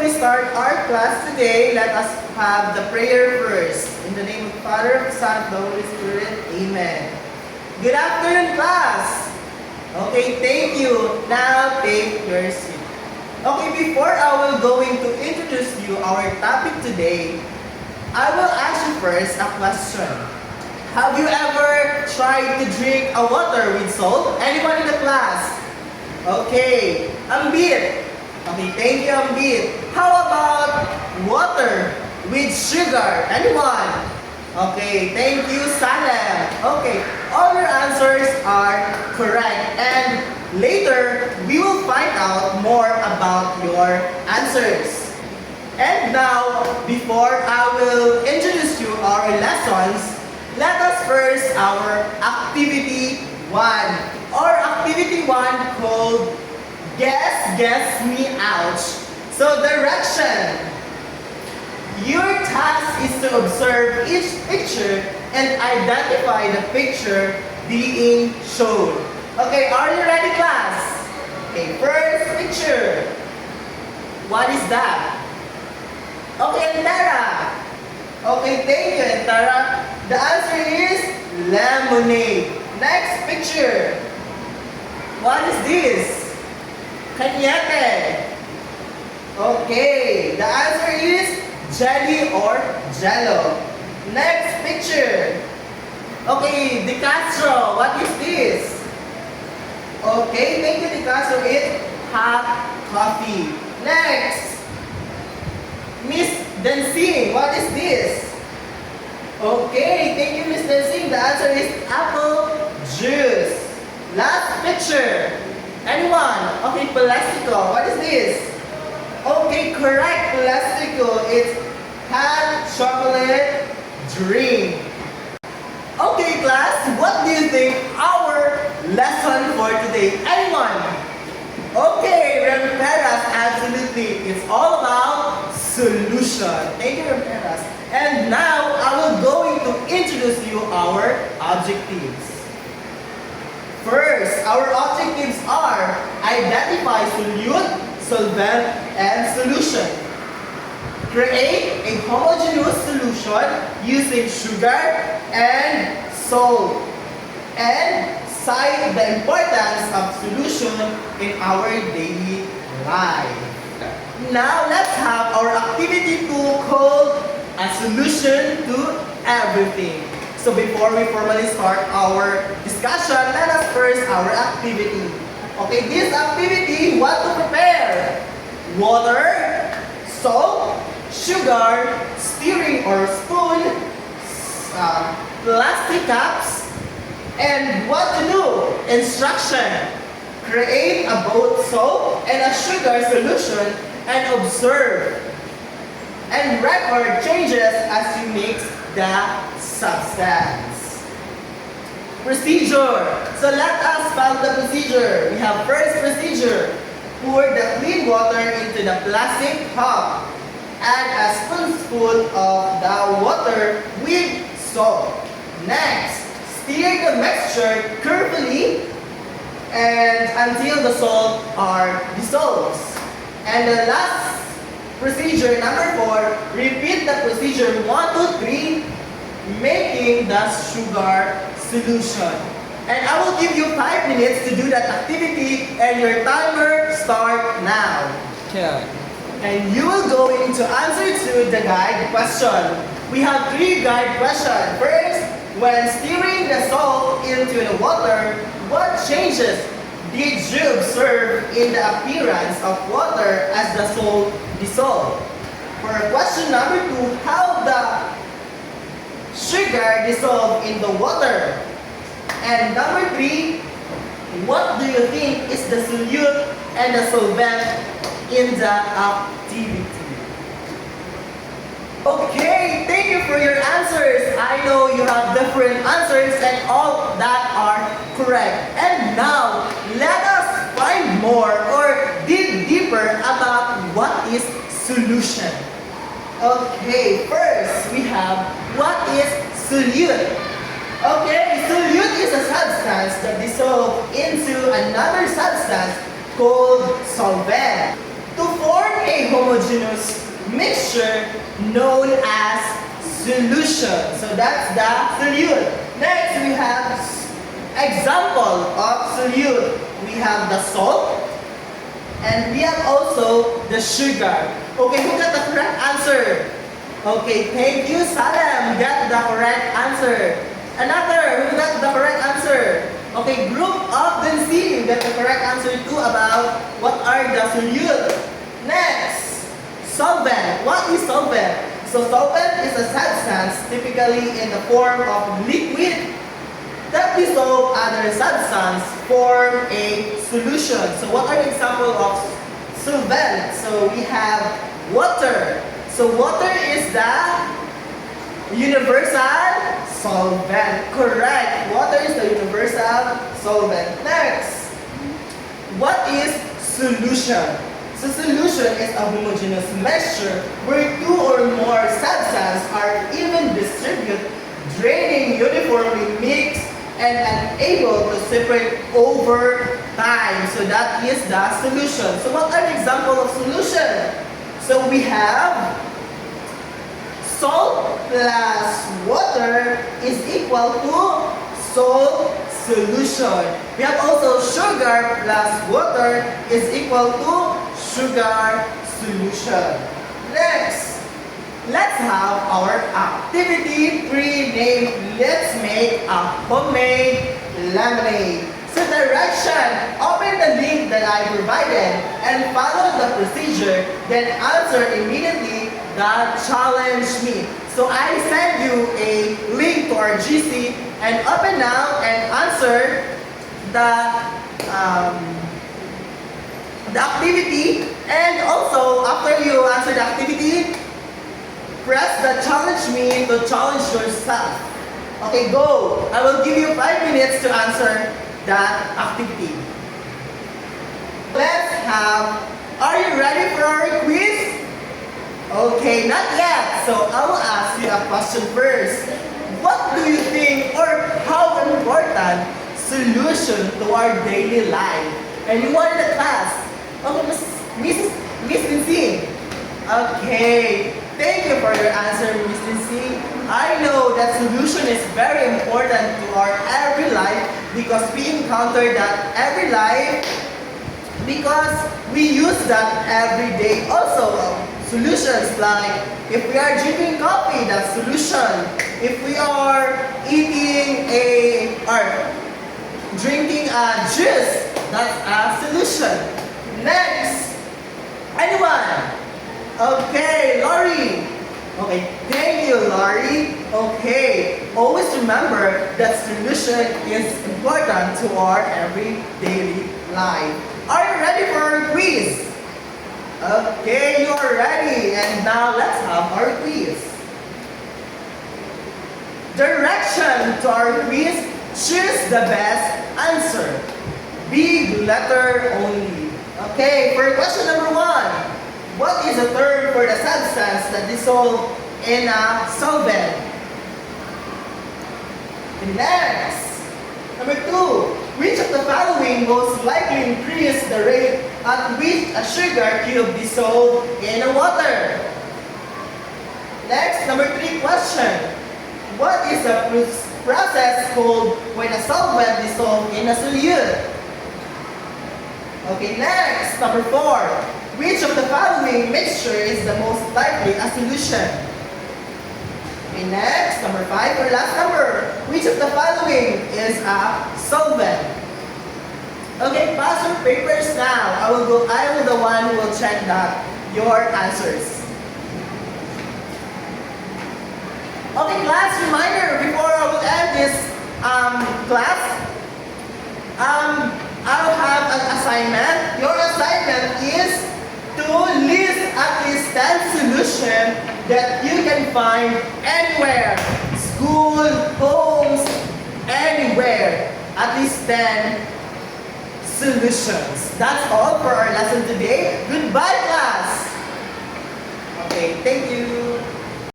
we start our class today, let us have the prayer first. In the name of the Father, of the Son, of the Holy Spirit. Amen. Good afternoon, class. Okay, thank you. Now take your seat. Okay, before I will going to introduce you our topic today, I will ask you first a question. Have you ever tried to drink a water with salt? Anyone in the class? Okay, Ambit. Okay, thank you, Ambit. How about water with sugar? Anyone? Okay, thank you, Salem. Okay, all your answers are correct. And later, we will find out more about your answers. And now, before I will introduce you our lessons, let us first our activity 1. Or activity 1 called Guess Me Ouch. So direction. Your task is to observe each picture and identify the picture being shown. Okay, are you ready, class? Okay, first picture. What is that? Okay, Antara. Okay, thank you, Antara. The answer is lemonade. Next picture. What is this? Kanyete. Okay, the answer is jelly or jello. Next picture. Okay, De Castro. What is this? Okay, thank you, De Castro. It's hot coffee. Next. Miss Dancing. What is this? Okay, thank you, Miss Dancing. The answer is apple juice. Last picture. Anyone? Okay, Pelastico. What is this? Okay, correct, Pelastico. It's hot chocolate drink. Okay, class, what do you think our lesson for today? Anyone? Okay, Remperas, absolutely. It's all about solution. Thank you, Remperas. And now, I will going to introduce you our objectives. First, our objectives are identify solute, solvent, and solution. Create a homogeneous solution using sugar and salt. And cite the importance of solution in our daily life. Now, let's have our activity 2 called a solution to everything. So before we formally start our discussion, let us first our activity. Okay, this activity, what to prepare? Water, salt, sugar, stirring or spoon, plastic cups, and what to do? Instruction. Create a both salt and a sugar solution and observe. And record changes as you mix the substance. Procedure. So let us follow the procedure. We have first procedure. Pour the clean water into the plastic cup. Add a spoonful of the water with salt. Next, stir the mixture carefully and until the salt are dissolved. And the last procedure number 4, repeat the procedure 1, 2, 3, making the sugar solution. And I will give you 5 minutes to do that activity and your timer start now. Yeah. And you will go into answer to the guide question. We have 3 guide questions. First, when stirring the salt into the water, what changes did you observe in the appearance of water as the salt dissolved? For question number 2, how the sugar dissolved in the water? And number 3, what do you think is the solute and the solvent in the activity? Okay, thank you for your answers. I know you have different answers and all that are correct. And now, let us find more or dig deeper about what is solution. Okay, first we have what is solute. Okay, solute is a substance that dissolves into another substance called solvent. To form form a homogeneous mixture known as solution. So that's the solute. Next, we have example of solute. We have the salt, and we have also the sugar. Okay, who got the correct answer? Okay, thank you, Salem. Got the correct answer. Another, who got the correct answer? Okay, group of Benzene got the correct answer too about what are the solute. Next, solvent. What is solvent? So solvent is a substance typically in the form of liquid that dissolve other substance form a solution. So what are the example of solvent? So we have water. So water is the universal solvent. Correct. Water is the universal solvent. Next, what is solution? So solution is a homogeneous mixture where two or more substances are even distributed, draining uniformly mixed and unable to separate over time. So that is the solution. So what are the example of solution? So we have salt plus water is equal to salt solution. We have also sugar plus water is equal to sugar solution. Next, let's have our activity 3 named Let's Make a Homemade Lemonade. So direction, open the link that I provided and follow the procedure, then answer immediately the challenge me. So I send you a link to our GC and open now and answer the activity, and also after you answer the activity, press the challenge me to challenge yourself. Okay, go. I will give you 5 minutes to answer that activity. Let's have, are you ready for our quiz? Okay, not yet. So I will ask you a question first. What do you think or how important solution to our daily life? Anyone in the class? Okay, Miss Lindsay. Okay, thank you for your answer, Miss Lindsay. I know that solution is very important to our every life because we encounter that every life because we use that every day. Also, solutions like if we are drinking coffee, that's solution. If we are eating or drinking a juice, that's a solution. Next, anyone? Okay, Laurie. Okay, thank you, Laurie. Okay, always remember that solution is important to our everyday life. Are you ready for our quiz? Okay, you are ready. And now let's have our quiz. Direction to our quiz. Choose the best answer. Big letter only. Okay, for question number 1. What is a term for the substance that dissolve in a solvent? Next. Number 2. Which of the following most likely increase the rate at which a sugar cube dissolves in a water? Next, number 3 question. What is the process called when a solvent dissolves in a solute? Okay, next, number 4. Which of the following mixture is the most likely a solution? Okay, next, number 5 or last number. Which of the following is a solvent? Okay, pass your papers now. I will the one who will check your answers. Okay, class, reminder before I will end this class. I'll have an assignment. Your assignment is to list at least 10 solutions that you can find anywhere. School, homes, anywhere. At least 10 solutions. That's all for our lesson today. Goodbye, class. Okay, thank you.